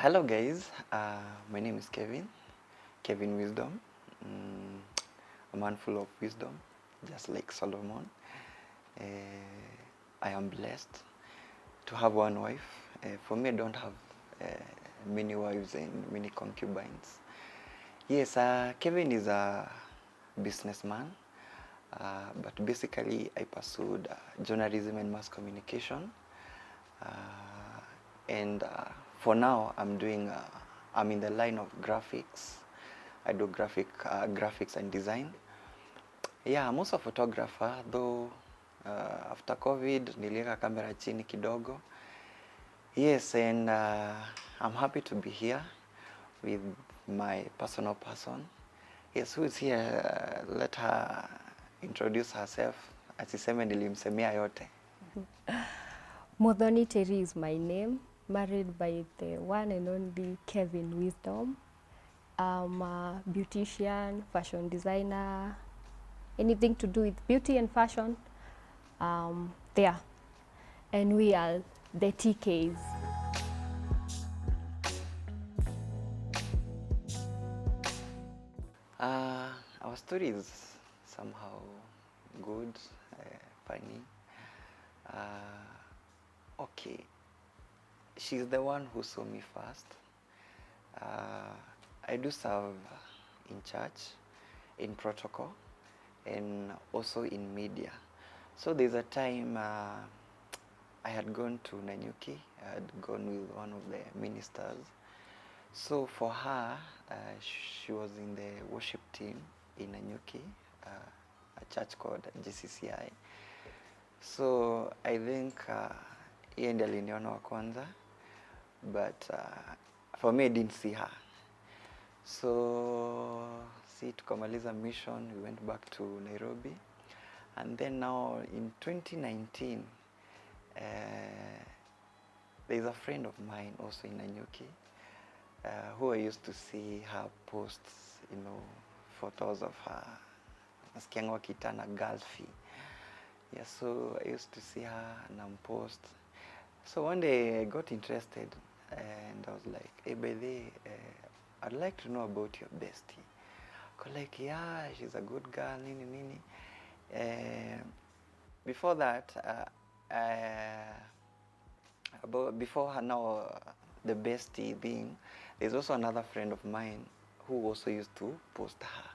Hello guys, my name is Kevin Wisdom, a man full of wisdom, just like Solomon. I am blessed to have one wife. For me, I don't have many wives and many concubines. Yes, Kevin is a businessman, but basically I pursued journalism and mass communication. And for now, I'm in the line of graphics. I do graphics and design. Yeah, I'm also a photographer, though after COVID, niliweka kamera chini kidogo. Yes, and I'm happy to be here with my personal person. Yes, who is here? Let her introduce herself. Asiseme nilimsemea yote. Muthoni Terry is my name, married by the one and only Kevin Wisdom. I'm a beautician, fashion designer, anything to do with beauty and fashion, there. And we are the TKs. Our story is somehow good, funny. Okay, she's the one who saw me first. I do serve in church, in protocol, and also in media. So there's a time I had gone to Nanyuki. I had gone with one of the ministers. So for her, she was in the worship team in Nanyuki, a church called GCCI. So I think yeye ndiye aliniona wa kwanza, but for me I didn't see her. So tukamaliza mission, we went back to Nairobi, and then now in 2019 there's a friend of mine also in Nanyuki who I used to see her posts, photos of her nasikianga wakitana Gulfie. Yeah, so I used to see her and post. So one day I got interested and I was like, hey, by the way, I'd like to know about your bestie. Like, yeah, she's a good girl, nini. Before that, before her now, the bestie thing, there's also another friend of mine who also used to post her.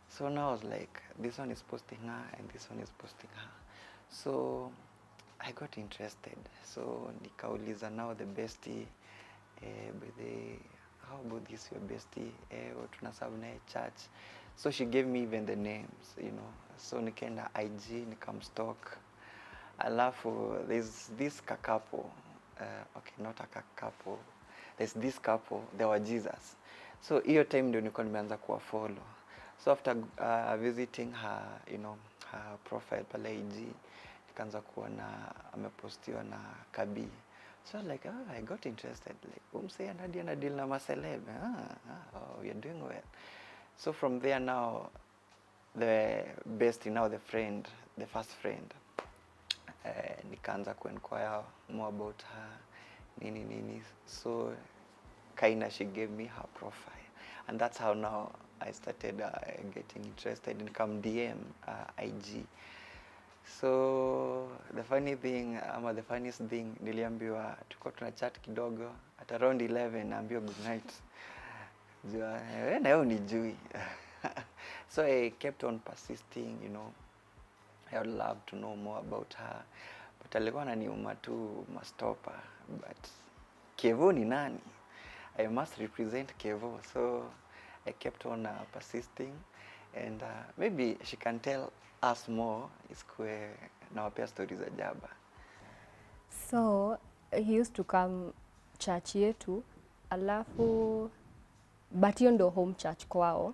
So now I was like, this one is posting her and this one is posting her. So I got interested. So nikauliza now the bestie, how about this your bestie? Tunaserve naye church. So she gave me even the names, So nikaenda IG, nikamstalk. Alafu there's this couple, okay, not a couple. There's this couple, they were Jesus. So hiyo time ndio nilikuwa nimeanza kuwa follow. So after visiting her, her profile pale IG, nikaanza kuona amepostiwa na Kabi. So I was like, I got interested. Like, umse ana deal na maceleb. You're doing well. So from there now, the bestie, now the friend, the first friend, nikaanza inquire more about her, nini. So kinda she gave me her profile. And that's how now I started getting interested in come DM IG. So the funniest thing niliambiwa tuko tuna chat kidogo at around 11 naambiwa good night. Jua na yeye unijui. So I kept on persisting, I would love to know more about her. But alikuwa ananiuma tu mastopa. But Kevo ni nani? I must represent Kevo. So I kept on persisting, and maybe she can tell us more iskue nawapea stories za jaba. So he used to come church yetu, alafu but hiyo ndo home church kwao.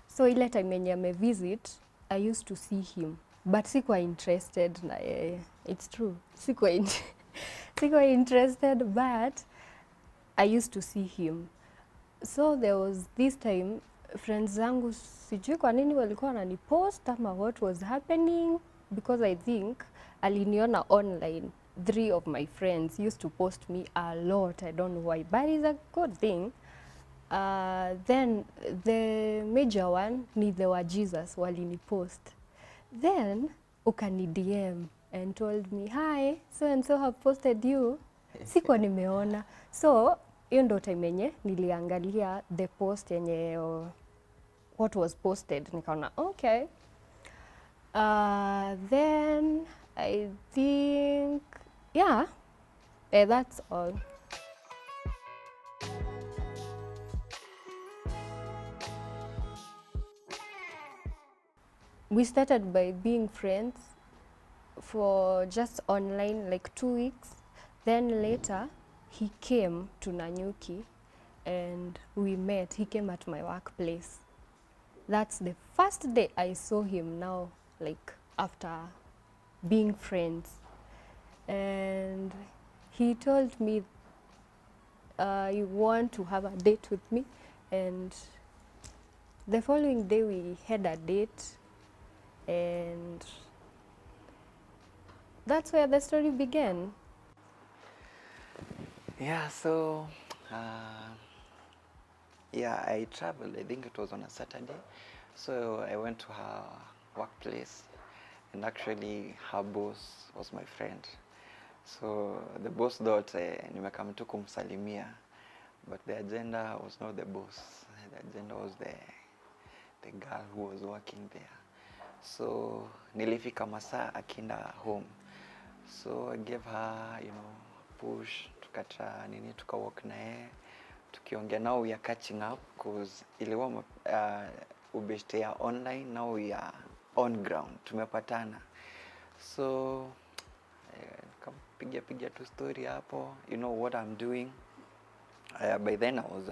So ile time yenye amevisit, I used to see him, but sikuwa interested na yeye. It's true, sikuwa interested, but I used to see him. So there was this time, friends zangu sijui kwa nini walikuwa wananipost ama what was happening, because I think aliniona online 3 of my friends used to post me a lot. I don't know why, but it's a good thing. Then the major one ni the wa Jesus walini post. Then ukani DM and told me, hi, so and so have posted you. Sikuwa nimeona. So hiyo ndo time yenye niliangalia the post yenye what was posted, nikaona okay. Then I think yeah, that's all. We started by being friends for just online like 2 weeks. Then later he came to Nanyuki and we met. He came at my workplace. That's the first day I saw him now, like after being friends. And he told me you want to have a date with me, and the following day we had a date, and that's where the story began. Yeah, so yeah, I traveled. I think it was on a Saturday. So I went to her workplace, and actually her boss was my friend. So the boss thought nimekam tu kumsalimia, but the agenda was not the boss. The agenda was the girl who was working there. So nilifika masaa akienda home. So I gave her, push, tukata nini, tuka walk na yeye. Tukiongea, now we are catching up because ilikuwa ubeshte ya online, now we are on ground. Tumepatana. So piga tu story hapo, you know what I'm doing. By then I was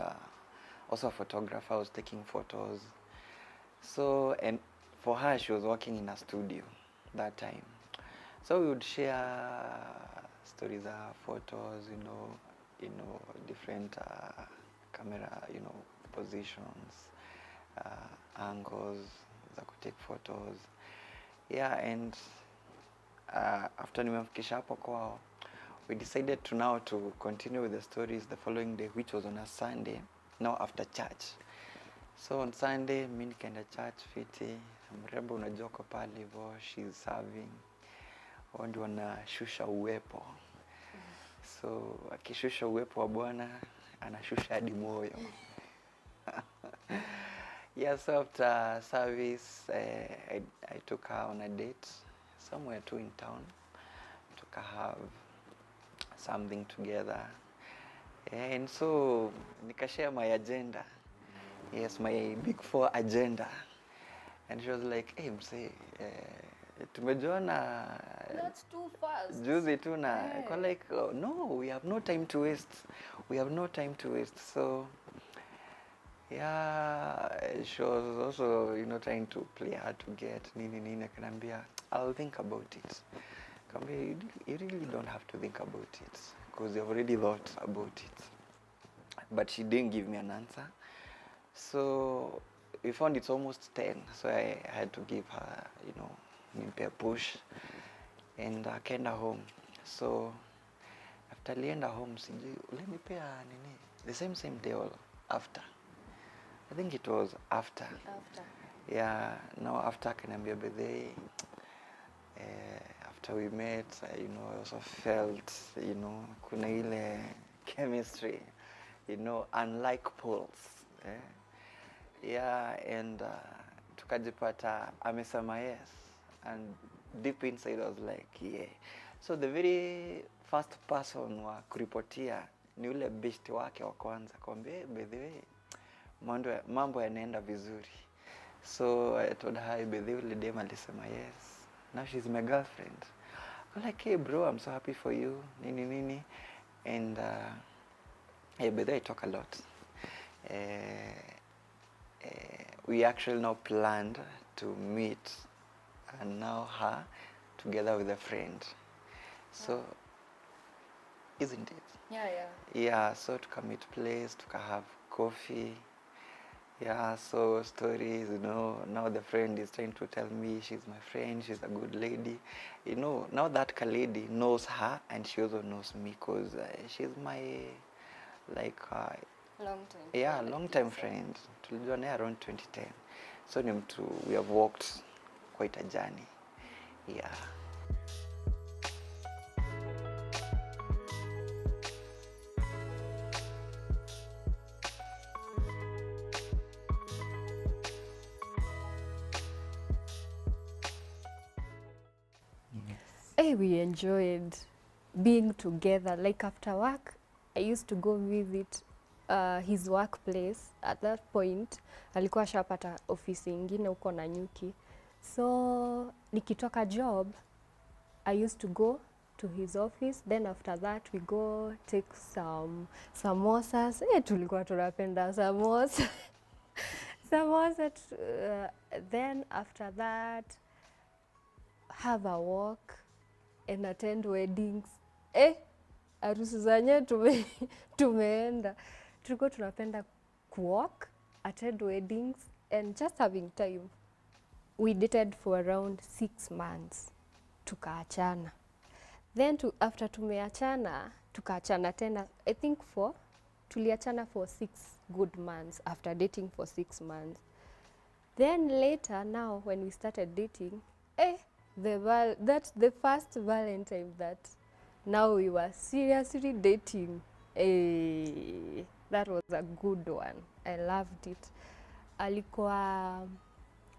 also a photographer. I was taking photos. So, and for her, she was working in a studio that time. So we would share stories, photos, different camera, positions, angles, za take photos. Yeah, and after nimemfikisha hapo kwao, we decided to continue with the stories the following day, which was on a Sunday, now after church. So on Sunday, mimi nikaenda church fiti, mrembo unajua kwa pale hivyo, she's serving. Wao ndio wanashusha uwepo. So akishusha uwepo wa Bwana, anashusha hadi moyo. Yeah, so after service, I took her on a date somewhere too in town to have something together. And so nikashare my agenda. Yes, my big 4 agenda. And she was like, hey, msee, tumejuana. That's too fast. Juzi tu na. Hey. Like, oh, no, we have no time to waste. We have no time to waste. So, yeah, she was also, trying to play hard to get. Nini, akanambia, I'll think about it. Kambia, you really don't have to think about it. Because you've already thought about it. But she didn't give me an answer. So we found it's almost 10, so I had to give her, nimpe a push, and akaenda home. So after alienda home, let me pay nini, the same day or after. I think it was after. Yeah, now after akaniambia birthday, after we met, I also felt, kuna ile chemistry, unlike poles. Yeah, and tukajipata amesema yes, and deep inside I was like yeah. So the very first person wa kuripotia ni ule best wake wa kwanza, kwambia by the way mambo yanaenda vizuri. So I told her by the way ile dem alisema yes, now she's my girlfriend. I'm like, hey bro, I'm so happy for you, nini, and by the way I talk a lot. We actually now planned to meet and now her together with a friend. So, isn't it? Yeah. Yeah, so to meet place, to have coffee, Yeah, so stories, you know, now the friend is trying to tell me she's my friend, she's a good lady. You know, now that lady knows her and she also knows me because she's my, like, Long time yeah, friend, long like you time said. friend. Tulijuana around 2010. So ni mtu, we have walked quite a journey. Yeah. Hey, we enjoyed being together. Like after work, I used to go visit his workplace. At that point, alikuwa shapata ofisi ingine huko Nanyuki. So nikitoka job, I used to go to his office. Then after that, we go take some samosas. Tulikuwa tunapenda samosa. Samosa. Then after that, have a walk and attend weddings. Harusi zenye tumeenda, tulikuwa tunapenda kuwalk, attend weddings and just having time. We dated for around 6 months, tukaachana. Then after tumeachana, tukaachana tena, I think tuliachana for 6 good months after dating for 6 months. Then later, now when we started dating, that's the first Valentine that now we were seriously dating. That was a good one. I loved it.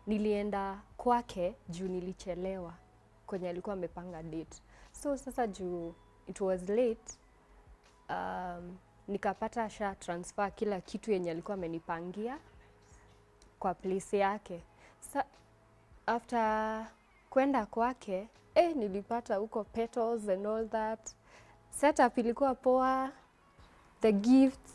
Nilienda kwake juu nilichelewa kwenye alikuwa amepanga date. So sasa juu it was late, nikapata transfer kila kitu yenye alikuwa amenipangia kwa place yake. After kwenda kwake, nilipata huko petals and all that. Setup ilikuwa poa, the gifts.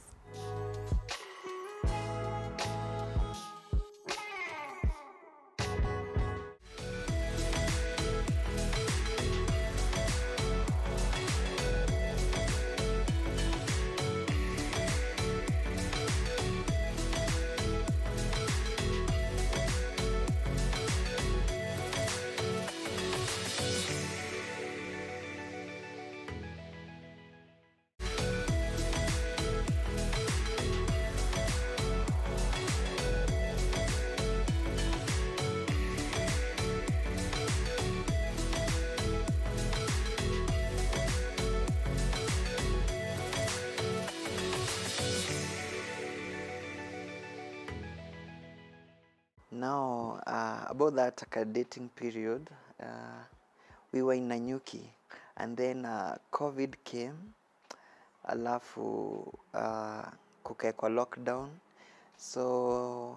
Now, about that dating period, we were in Nanyuki and then COVID came, alafu kukaekwa lockdown, so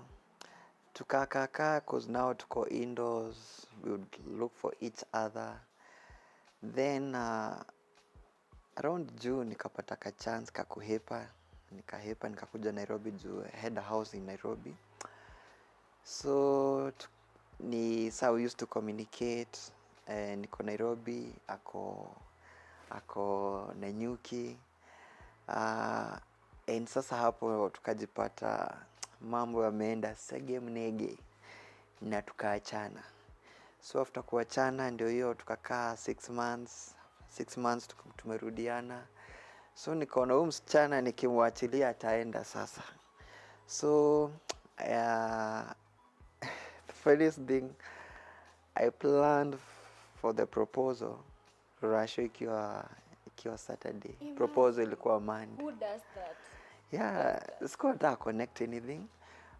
tukakaa cause now tuko indoors, we would look for each other. Then around June nikapata ka chance kakuhepa, nikakuja Nairobi juu I had a house in Nairobi. So we used to communicate, niko Nairobi, ako Nanyuki, and sasa hapo tukajipata mambo yameenda sege mnege na tukaachana. So after kuachana ndio hiyo tukakaa 6 months tumerudiana. So nikaona huyu msichana nikimwachilia ataenda sasa. So the funniest thing, I planned for the proposal rasho ikiwa Saturday. Proposal ilikuwa Monday. Who does that? Yeah, sikuwa nataka connect anything,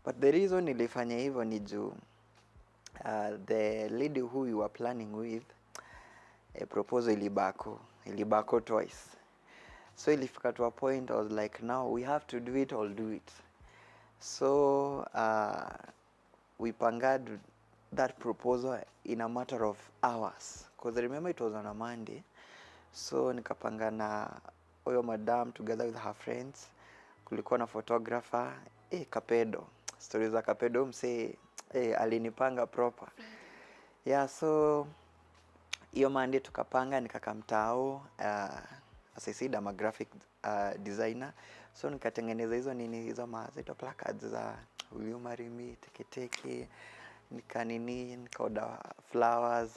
but the reason nilifanya hivyo ni juu the lady who we were planning with, a proposal ilibako twice. So ilifika to a point I was like, now we have to do it or do it. So we pangad that proposal in a matter of hours, because I remember it was on a Monday. So nikapanga na huyo madam together with her friends, kulikuwa na photographer, Kapedo, stories za Kapedo mse, alinipanga proper. Yeah, so hiyo Monday tukapanga, nikakamtao, as I said, I'm a graphic designer. So nikatengeneza hizo nini hizo placards za will you marry me, teketeke, nikaorder flowers,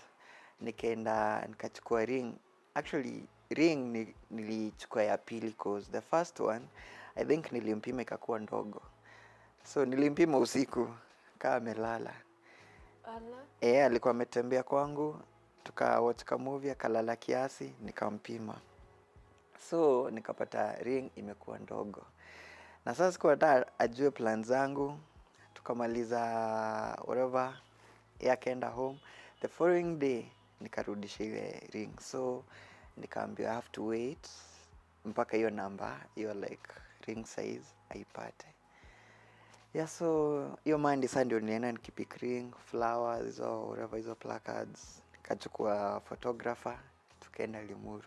nikaenda nikachukua ring. Actually ring nilichukua ya pili cause the first one I think nilimpima ikakuwa ndogo, so nilimpima usiku kama amelala. Alikuwa ametembea kwangu, watch ka movie, akalala kiasi, nikampima. So nikapata ring imekuwa ndogo. Na sasa sikuwa nataka ajue plan zangu. Tukamaliza whatever, akaenda home. The following day nikarudisha ile ring. So nikaambiwa I have to wait mpaka hiyo namba, hiyo like ring size aipate. So hiyo Monday sasa ndio nilienda nikipick ring, flowers or whatever, hizo placards. Nikachukua photographer, tukaenda Limuru.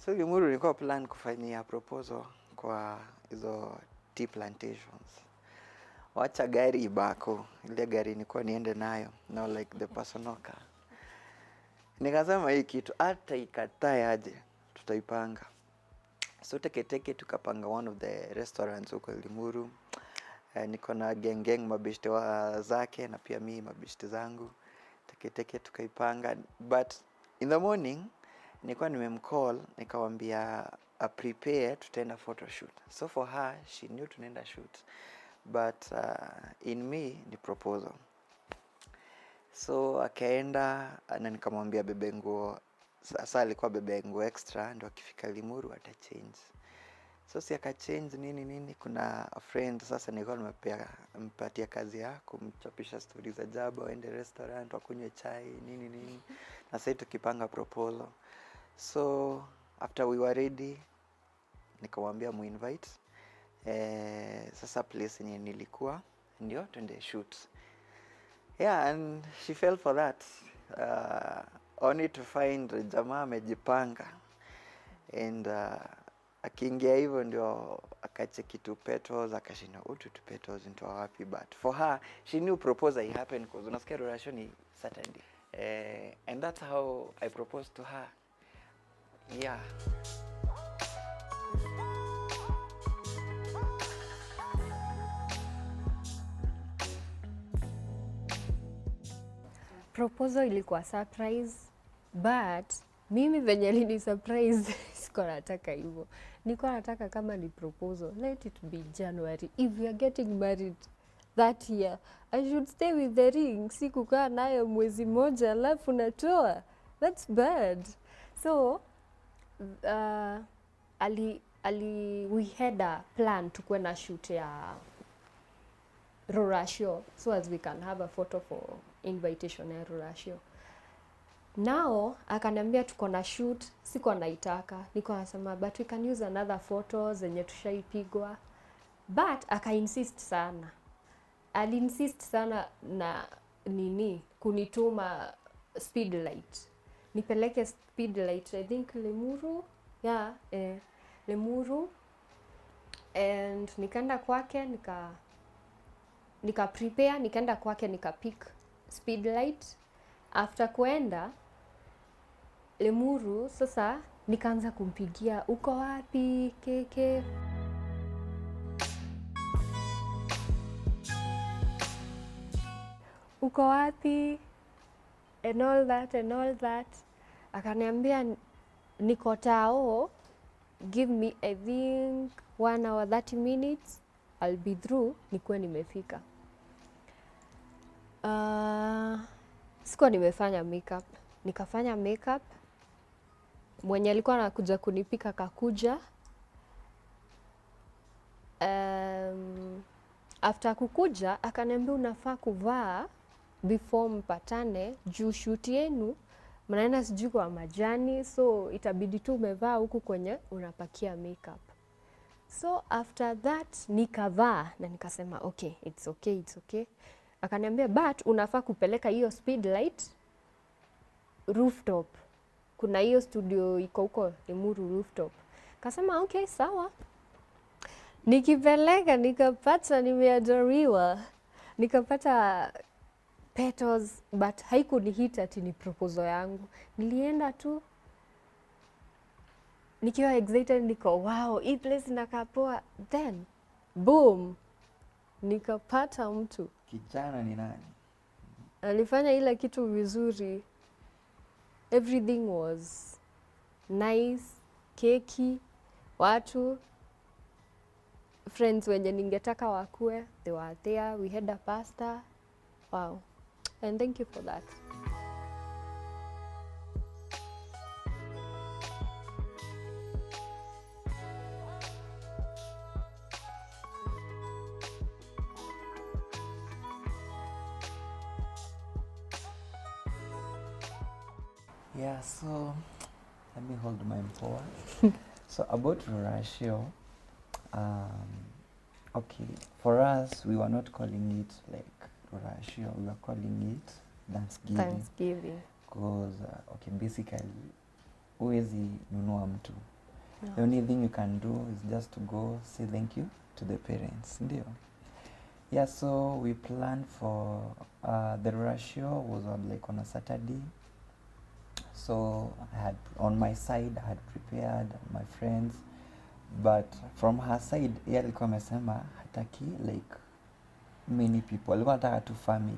So Limuru nilikuwa plan kufanyia proposal kwa hizo tea plantations. Wacha gari ibako, ile gari nilikuwa niende nayo, no like the personal car. Nikasema hii kitu hata ikatae aje tutaipanga. So teketeke tukapanga one of the restaurants huko Limuru. Niko na geng mabeshte zake na pia mimi mabeshte zangu. Teketeke tukaipanga, but in the morning nilikuwa nimemcall nikamwambia prepare tutaenda photoshoot. So for her she knew tunaenda shoot, but in me ni proposal. So akaenda na nikamwambia bebe nguo. Sasa alikuwa bebe nguo extra ndio akifika Limuru ata change. So si aka change nini. Kuna a friend sasa nilikuwa nimempatia kazi ya kumchapisha stories za ajabu, aende restaurant wakunywe chai nini. Na sasa tukipanga proposal. So after we were ready nikamwambia muinvite. Sasa place yenye nilikuwa ndio twende shoot. And she fell for that. Only to find jamaa amejipanga. And akiingia hivyo ndio akacheki tu petals, akashinda tu petals into wapi, but for her she knew proposal it happened because unasikia relation ni Saturday. And that's how I proposed to her. Proposal ilikuwa surprise, but mimi venye lini surprise sikuwa nataka hivyo. Nilikuwa nataka kama ni proposal, let it be January. If we are getting married that year, I should stay with the ring. Si kukaa nayo mwezi moja alafu natoa. That's bad. So we had a plan to kwenda shoot ya Rorashio, so as we can have a photo for invitation ya Rorashio. Now akaniambia tuko na shoot, siko naitaka. Niko nasema but we can use another photo zenye tushaipigwa. But aka insist sana. Insist sana na kunituma speed light. Nipeleke speed light, I think Limuru. Limuru. And nikaenda kwake nika prepare, nikaenda kwake nika pick speed light. After kuenda Limuru sasa nikaanza kumpigia, uko wapi keke? Uko wapi? And all that. Akaniambia niko tao, give me I think 1 hour 30 minutes, I'll be through, nikuwe nimefika. Sikuwa nimefanya makeup. Nikafanya makeup. Mwenye alikuwa anakuja kunipika kakuja. After kukuja akaniambia unafaa kuvaa before mpatane juu shoot yenu mnaenda sijui kwa majani, so itabidi tu umevaa huku kwenye unapakia makeup. So after that nikavaa na nikasema okay, it's okay. Akaniambia but unafaa kupeleka hiyo speed light rooftop. Kuna hiyo studio iko huko Limuru rooftop. Kasema okay, sawa. Nikipeleka nikapata nimeajariwa. Nikapata petals, but haikunihit ati ni proposal yangu. Nilienda tu nikiwa excited, niko wow, hii place inakaa poa. Then boom, nikapata mtu Kijana ni nani? alifanya ile kitu vizuri, everything was nice, keki, watu friends wenye ningetaka wakue, they were there, we had a pasta. Wow, and thank you for that. Yeah, so let me hold my mpoa. So about Rurashio, okay, for us, we were not calling it like Rurashio, we were calling it Thanksgiving. Thanksgiving. Because, okay, basically, huwezi nunua mtu. No. The only thing you can do is just to go say thank you to the parents, ndio. Yeah, so we planned for, the Rurashio was on a Saturday. So I had, on my side, I had prepared my friends, but from her side, yeye alikuwa amesema hataki like many people, alikuwa anataka tu family.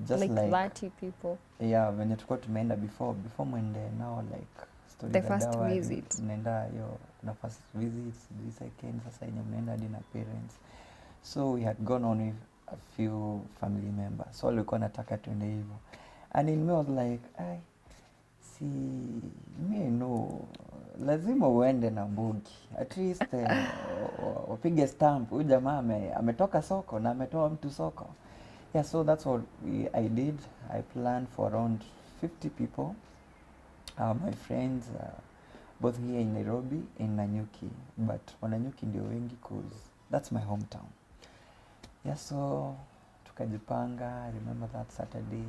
Just like 30 people. Yeah, venye tulikuwa tumeenda before mwende now like story The za first dawa, visit. Mnaenda hiyo na first visit, the second, sasa yenye mnaenda hadi na parents. So we had gone on with a few family members. So walikuwa nataka tuende hivyo. And in me was like, si me no, lazima uende na Mbugi. At least wapige stamp. Huyu jamaa ametoka soko na ametoa mtu soko. Yeah, so that's what I did. I planned for around 50 people. My friends, both here in Nairobi and Nanyuki. But Nanyuki ndio wengi cause that's my hometown. Yeah, so tukajipanga. I remember that Saturday.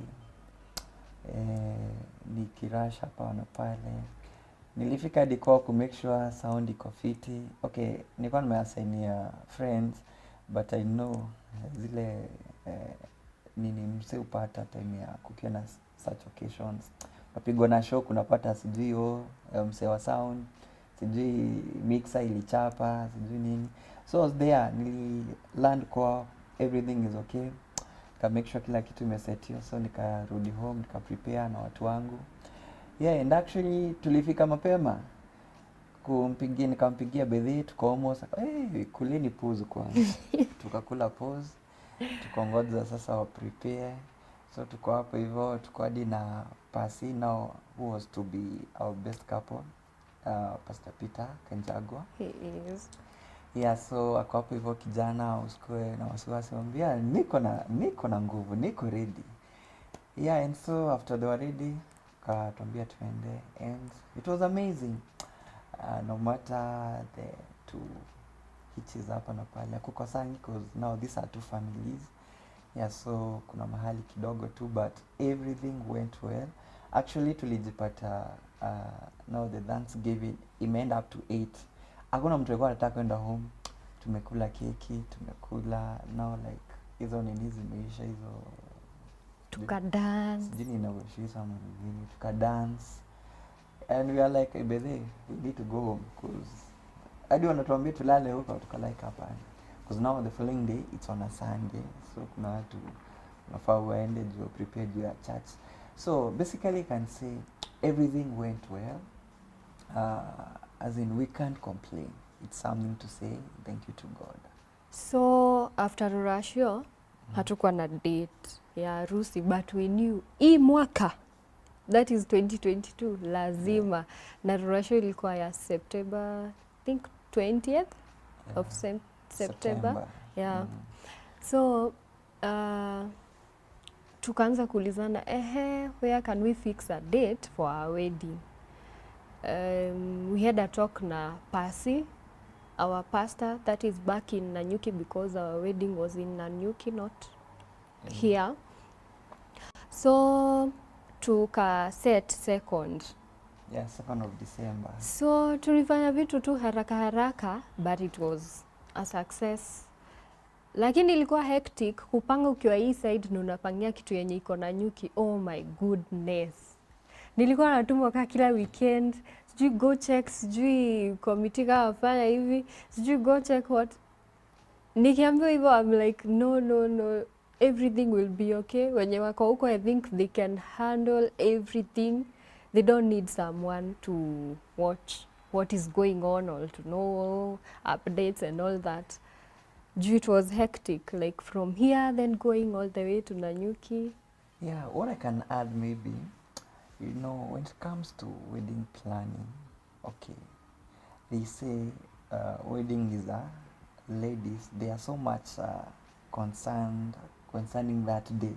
Nikirash hapa na pale. Nilifika hadi kwao ku make sure sound iko fiti. Okay, nilikuwa nimeassignia friends, but I know zile nini mse upata time ya kukiwa na such occasions. Napigwa na show kunapata sijui mse wa sound, sijui mixer ilichapa, sijui nini. So I was there, nililand kwa everything is okay. Nika make sure kila kitu imesetiwa, so nikarudi home, nika prepare na watu wangu. Yeah, and actually tulifika mapema. Nikampigia bedhi, tuko almost, kuleni pause kwanza. Tukakula pause, tukongoja sasa wa prepare. So tuko hapo hivyo, tuko hadi na Pasi now who was to be our best couple, Pastor Peter Kanjagwa. He is. Yeah, so ako hapo hivyo kijana, usikue na wasiwasi, mwambia niko na nguvu, niko ready. Yeah, and so after they were ready, katuambia tuende, and it was amazing. No matter the two hitches hapa na pale, hakukosangi because now these are two families. Yeah, so kuna mahali kidogo tu, but everything went well. Actually tulijipata now the Thanksgiving imeenda up to 8. Hakuna mtu alikuwa anataka kwenda home. Tumekula keki, tumekula now like hizo nini zimeisha hizo. Tukadance. Sijini inavyoshisha mwingine, tukadance. And we are like, hey, we need to go home because hadi wanatuambia tulale huko, tuko like hapana. Because now the following day it's on a Sunday, so kuna watu unafaa uende juu prepare your church. So basically I can say everything went well. As in we can't complain. It's something to say thank you to God. So after Rurashio, hatukuwa na date ya harusi, but we knew hii mwaka, that is 2022, lazima. Na Rurashio ilikuwa ya September, I think 20th of September. Yeah. So tukaanza kuulizana, where can we fix a date for our wedding? We had a talk na Pasi, our pastor that is back in Nanyuki, because our wedding was in Nanyuki, not here. So tuka set second. Yeah, 2nd of December. So tulifanya vitu tu haraka, but it was a success. Lakini ilikuwa hectic kupanga ukiwa hii side na unapangia kitu yenye iko Nanyuki. Oh my goodness. Nilikuwa natumwa kila weekend, sijui go check, sijui committee kama wafanya hivi, sijui go check what. Nikiambiwa hivyo I'm like no, everything will be okay. Wenye wako huko I think they can handle everything. They don't need someone to watch what is going on or to know updates and all that. It was hectic, like from here then going all the way to Nanyuki. Yeah, what I can add maybe, you know, when it comes to wedding planning, okay, they say wedding is ladies, they are so much concerning that day.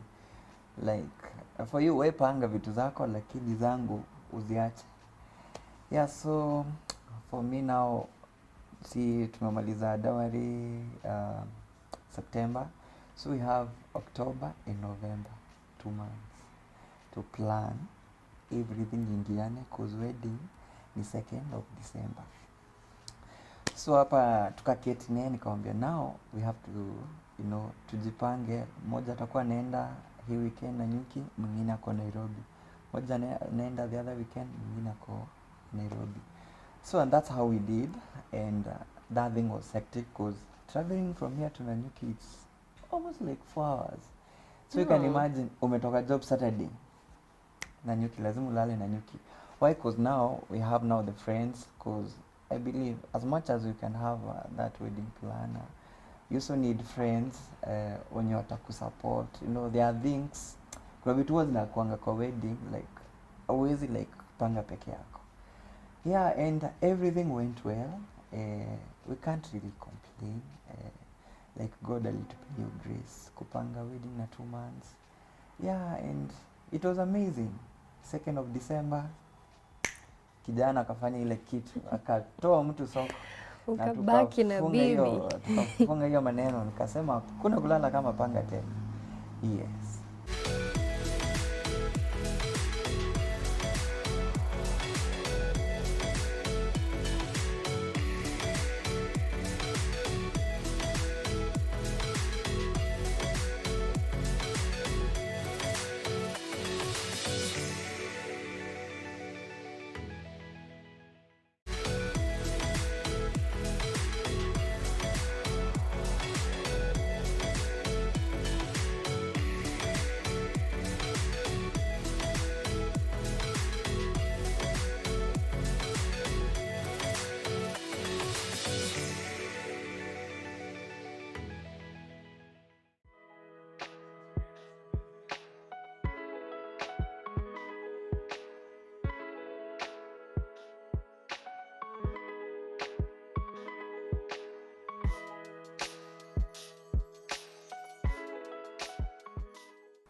Like for you, we panga vitu zako lakini zangu uziache. Yeah, so for me now, see tumemaliza dowry September, so we have October and November, 2 months to plan everything ingiane, cause wedding ni 2nd of December. So hapa tukaketi naye nikamwambia now we have to, you know, tujipange. Mmoja atakuwa naenda hii weekend Nanyuki, mwingine ako Nairobi. Mmoja naenda the other weekend, mwingine ako Nairobi. So and that's how we did, and that thing was hectic because traveling from here to Nanyuki, it's almost like 4 hours. So you can imagine, umetoka job Saturday, Nanyuki, lazima ulale Nanyuki. Why? Because now we have now the friends, because I believe as much as you can have that wedding planner, you also need friends wenye watakusupport. You know, there are things, kuna vitu huwa zinakuanga kwa wedding, like hauwezi like panga peke yako. Yeah, and everything went well. We can't really complain. Like God alitupa you grace kupanga wedding na 2 months. Yeah, and it was amazing. 2nd of December, kijana akafanya ile kitu, akatoa mtu soko, ukabaki na bibi. Tukafunga hiyo maneno, nikasema kuna kulala kama panga tena. Yes.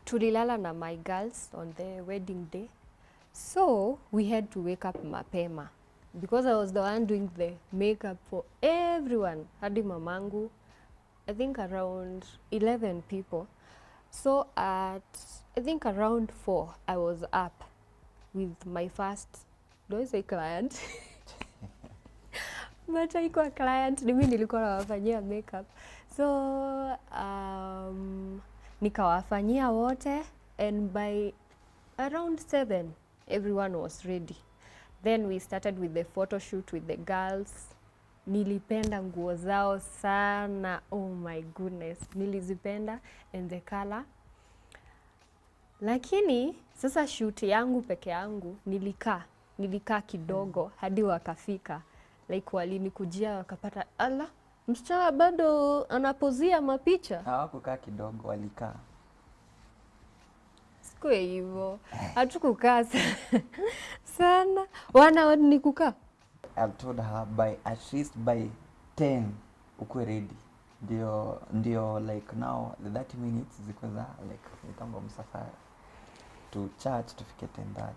Tulilala na my girls on the wedding day, so we had to wake up mapema because I was the one doing the makeup for everyone, hadi mamangu, I think around 11 people. So at I think around 4 I was up with my first, do I say client? But haikuwa client, ni mimi nilikuwa nawafanyia makeup. So nikawafanyia wote, and by around 7 everyone was ready. Then we started with the photo shoot with the girls. Nilipenda nguo zao sana, oh my goodness, nilizipenda and the color. Lakini sasa shoot yangu peke yangu nilikaa kidogo hadi wakafika. Like walinikujia wakapata, ala, msichana bado anapozia mapicha. Hawakukaa kidogo, walikaa. Siku hivyo, hatukukaa sana. Wana ni kukaa. I've told her at least by 10 ukwe ready. Ndio like now the 30 minutes ziko za like nitambo msafara to church tufike 10:30.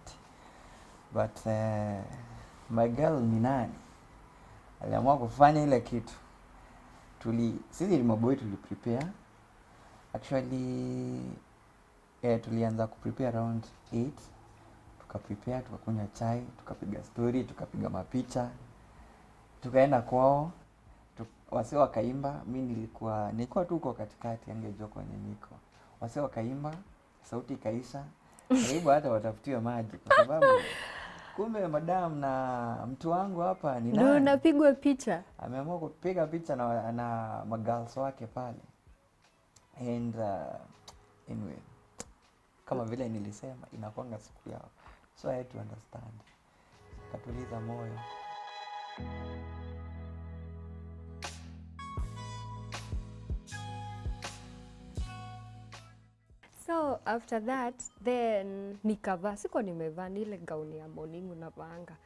But my girl ni nani aliamua kufanya ile kitu. Sisi ni maboy prepare. Actually tulianza kuprepare around 8. Tukaprepare, tukakunywa chai, tukapiga story, tukapiga mapicha. Tukaenda kwao, wase wakaimba, mimi nilikuwa tu uko katikati, angejua kwenye niko. Wase wakaimba, sauti ikaisha. Karibu hata watafutiwe maji kwa sababu kumbe madam na mtu wangu hapa ni Ndio nani? unapigwa picha. Ameamua kupiga picha na magirls wake pale. And anyway, kama vile nilisema inakuanga siku yao. So I had to understand. Katuliza moyo. So after that then nikavaa, siko nimevaa ni ile gauni ya morning unavaanga.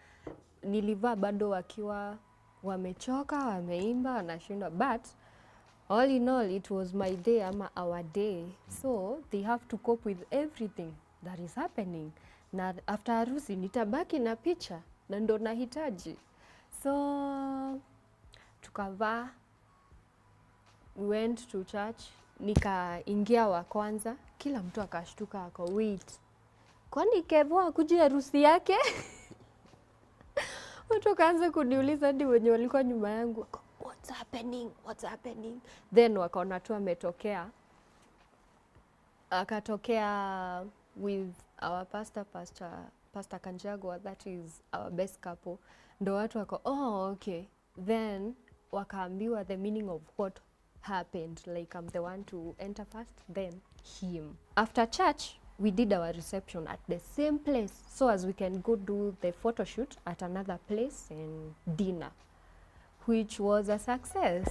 Nilivaa bado wakiwa wamechoka, wameimba, wanashindwa, but all in all it was my day ama our day, so they have to cope with everything that is happening. Na after harusi nitabaki na picha na ndo nahitaji, so tukavaa, we went to church, nikaingia wa kwanza, kila mtu akashtuka, ako wait, kwani Kevo akuji harusi yake? Watu kaanza kuniuliza hadi wenye walikuwa nyuma yangu, what's happening, what's happening? Then wakaona tu ametokea, akatokea with our pastor Kanjagwa, that is our best couple. Ndo watu wako, oh okay, then wakaambiwa the meaning of what happened, like I'm the one to enter first, then him. After church we did our reception at the same place, so as we can go do the photo shoot at another place and dinner, which was a success.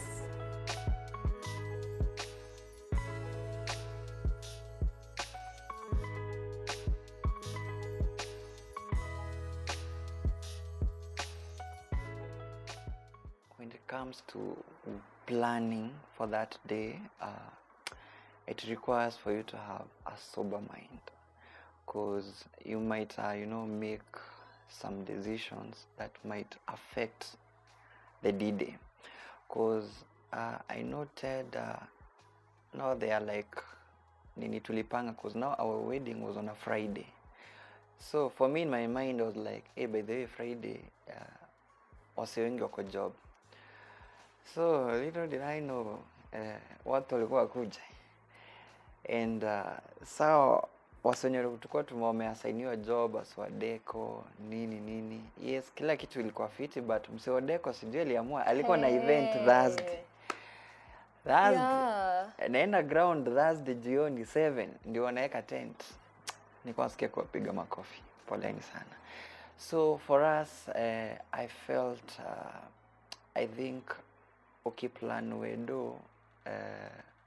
When it comes to planning for that day, it requires for you to have a sober mind, because you might, make some decisions that might affect the D-Day. Because I noted, now they are like, nini tulipanga, because now our wedding was on a Friday. So for me in my mind, I was like, hey, by the way, Friday, wase wengi wako job. So little did I know, watu walikuwa kuja. And so wasenye tulikuwa tumeasainiwa job as wa deco nini. Yes, kila kitu ilikuwa fiti, but msee wa deco sijui aliamua alikuwa na event Thursday. Yeah. Naenda ground Thursday jioni 7 ndio wanaweka tent. Nilikuwa nasikia kuwapiga makofi. Poleni sana. So for us, I felt I think ukiplan wedo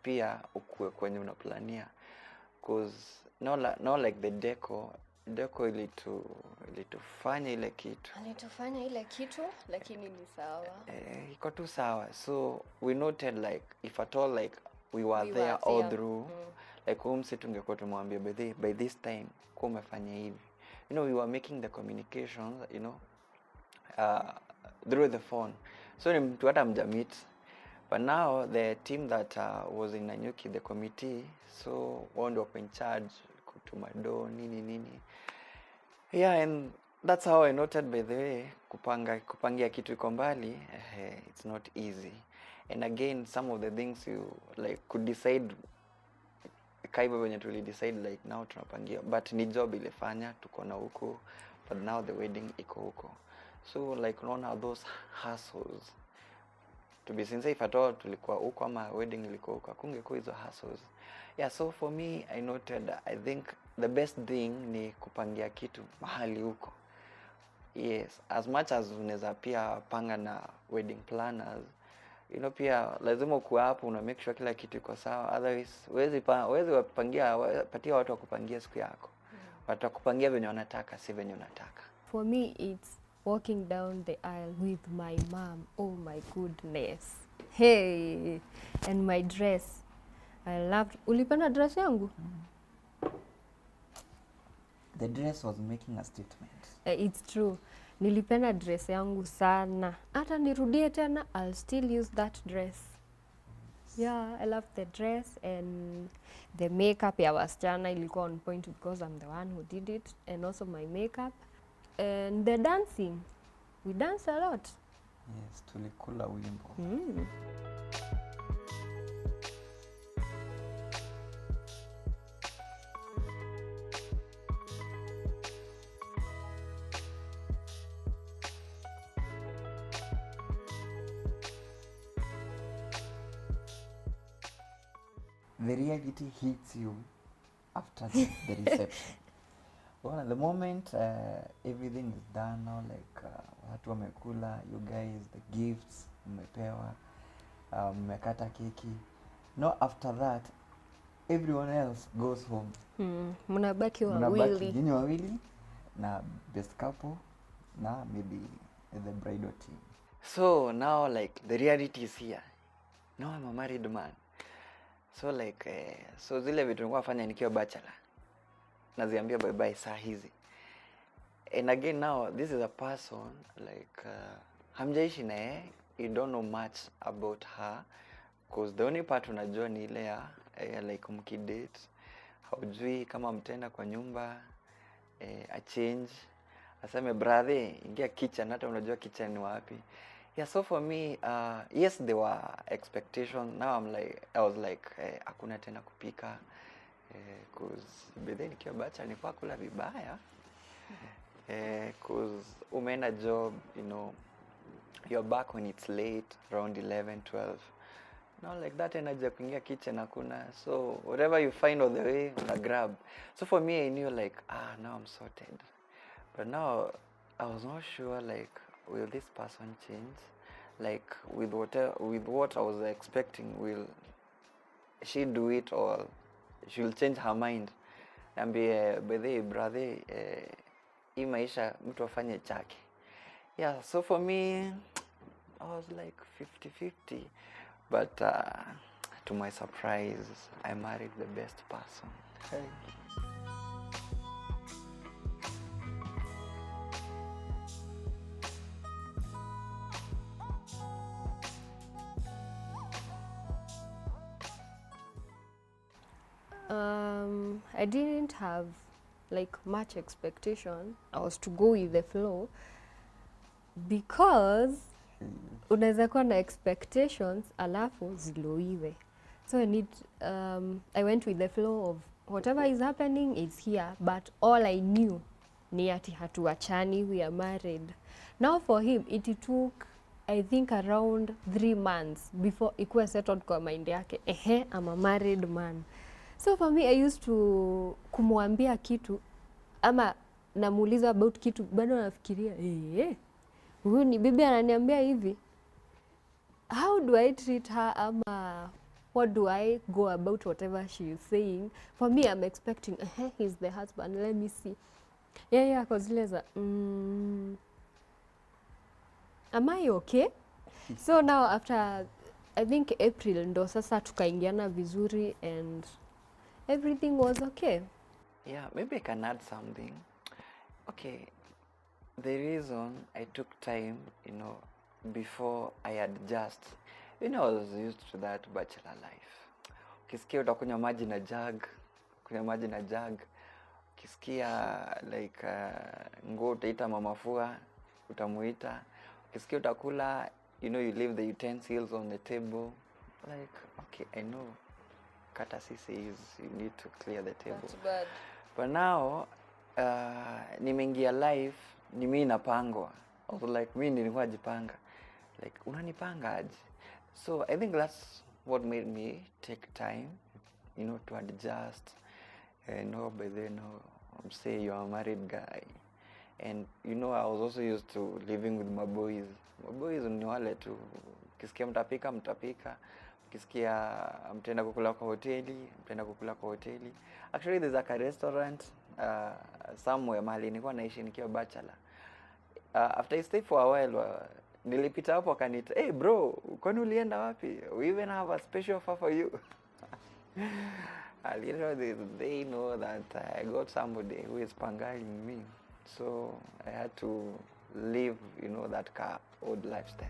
pia ukue kwenye unaplania, because no like the deco ilitufanya ile kitu, lakini ni sawa, iko tu sawa. So we noted like if at all like we were there all through, like umse tungekuwa tumwambia by this time kwa umefanya hivi, we were making the communications through the phone, so ni mtu hata mjamit. But now the team that was in Nanyuki, the committee, so wao wako in charge kutuma do nini. Yeah, and that's how I noted, by the way, kupangia kitu iko mbali, it's not easy. And again, some of the things you like could decide kaiba wenye tuli decide like now tunapangia, but ni job ilifanya tuko na huko, but now the wedding iko huko. So like unaona those hassles, to be sincere, if at all tulikuwa huko ama wedding ilikuwa huko, kungekuwa hizo hassles. Yeah, so for me I noted, I think the best thing ni kupangia kitu mahali huko. Yes, as much as unaweza pia panga na wedding planners, pia lazima kuwa hapo una make sure kila kitu iko sawa, otherwise huwezi wapangia patia watu wakupangia siku yako. Watu wakupangia venye wanataka, si venye unataka. For me it's walking down the aisle with my mom. Oh my goodness. Hey, and my dress. I loved. Ulipenda dress yangu? The dress was making a statement. It's true. Nilipenda dress yangu sana. Hata nirudie tena, I'll still use that dress. Yeah, I love the dress, and the makeup ya wasichana ilikuwa on point because I'm the one who did it, and also my makeup. And the dancing, we dance a lot. Yes, tulikula wimbo. the reality hits you after the reception. Well, the moment everything is done now, like watu wamekula, you guys, the gifts mmepewa, mmekata keki. No, after that everyone else goes home. Mnabaki Mnabaki wawili. nyinyi wawili na best couple na maybe the bridal team. So now like the reality is here. Now I'm a married man. So like so zile vitu nilikuwa nafanya nikiwa bachelor naziambia bye bye saa hizi. And again now this is a person like hamjaishi naye, you don't know much about her, because the only part unajua ni ile ya like mkidate, haujui kama mtenda kwa nyumba a change aseme brother ingia kitchen, hata unajua kitchen ni wapi. Yeah, so for me yes there were expectations. Now I was like hakuna tena kupika cause bedhe nikiwa bacha nilikuwa kula vibaya cause umeenda job, you know, you're back when it's late around 11 12. Now like that energy ya kuingia kitchen hakuna, so whatever you find on the way una grab. So for me I knew like now I'm sorted, but now I was not sure like will this person change, like with what I was expecting, will she do it or she'll change her mind. Niambie bedhe brother hii maisha mtu afanye chake. Yeah, so for me I was like 50-50, but to my surprise I married the best person. Hey. I didn't have like much expectation. I was to go with the flow because unaweza kuwa na expectations alafu ziloiwe. So I went with the flow of whatever is happening is here, but all I knew ni ati hatuachani, we are married. Now for him it took I think around 3 months before ikuwa settled kwa mind yake, I'm a married man. So for me I used to kumwambia kitu ama namuuliza about kitu bado nafikiria huyu ni bibi ananiambia hivi, how do I treat her ama what do I go about whatever she is saying. For me I'm expecting he's the husband, let me see. Yeah, kwa zile za am I okay? So now after I think April ndo sasa tukaingiana vizuri and everything was okay. Yeah, maybe I can add something. Okay, the reason I took time, you know, before I adjust, you know, I was used to that bachelor life. Ukisikia utakunywa maji na jug, kunywa maji na jug. Ukisikia like nguo utaita mamafua, utamuita. Ukisikia utakula, you know, you leave the utensils on the table. Like, okay, I know courtesy says you need to clear the table. That's bad. But now nimeingia life, ni mimi napangwa. I was like mimi nilikuwa jipanga. Like unanipanga aje? So I think that's what made me take time, you know, to adjust. No, but then I'm say you're a married guy. And you know, I was also used to living with my boys. My boys ni wale tu, ukisikia mtapika. Ukisikia mtaenda kukula kwa hoteli, Actually there's like a restaurant somewhere mahali nilikuwa naishi nikiwa bachelor. After I stayed for a while nilipita hapo akaniita, hey bro, kwani ulienda wapi? We even have a special offer for you. You know, they know that I got somebody who is pangaling me. So I had to live, you know, that old lifestyle.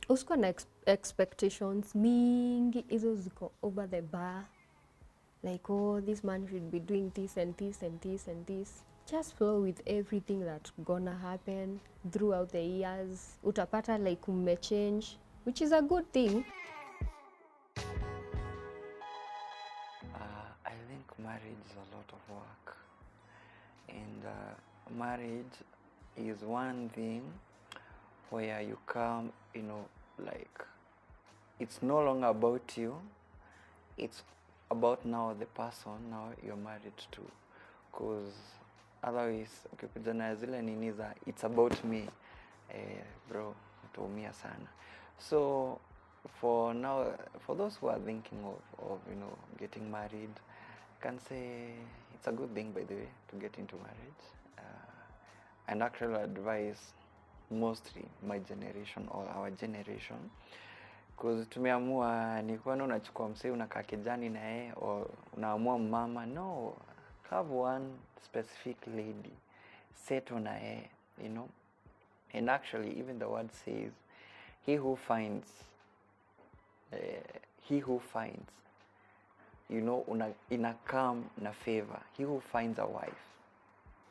Usikuwa na expectations mingi, hizo ziko over the bar. Like, oh, this man should be doing this and this and this and this. Just flow with everything that's gonna happen throughout the years. Utapata like change, which is a good thing. I think marriage is a lot of work. And marriage is one thing where you come, you know, like it's no longer about you, it's about now the person now you're married to, because otherwise ukikuja na zile nini za it's about me, bro, utaumia sana. So for now, for those who are thinking of you know, getting married, I can say it's a good thing, by the way, to get into marriage. And actually advise mostly my generation or our generation, because tumeamua ni kwani unachukua msee unakaa kijani na yeye, or unaamua mama. No, have one specific lady, settle na yeye, you know. And actually even the word says he who finds, you know, inakam na favor. He who finds a wife,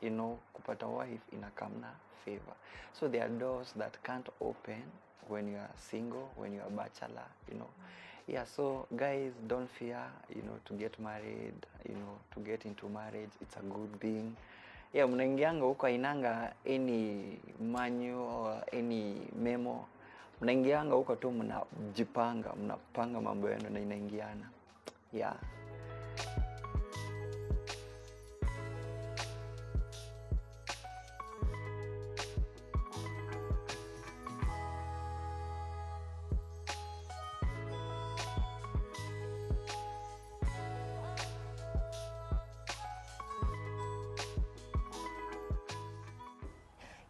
you know, kupata wife inakam na favor. So there are doors that can't open when you are single, when you are bachelor, you know. Yeah, so guys, don't fear, you know, to get married, you know, to get into marriage. It's a good thing. Yeah, mnaingianga huko inanga any manual or any memo. Mnaingianga huko tu mnajipanga, mnapanga mambo yenu na inaingiana. Yeah.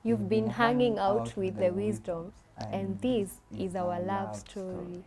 You've been hanging out with the Wisdoms, and this is our love story.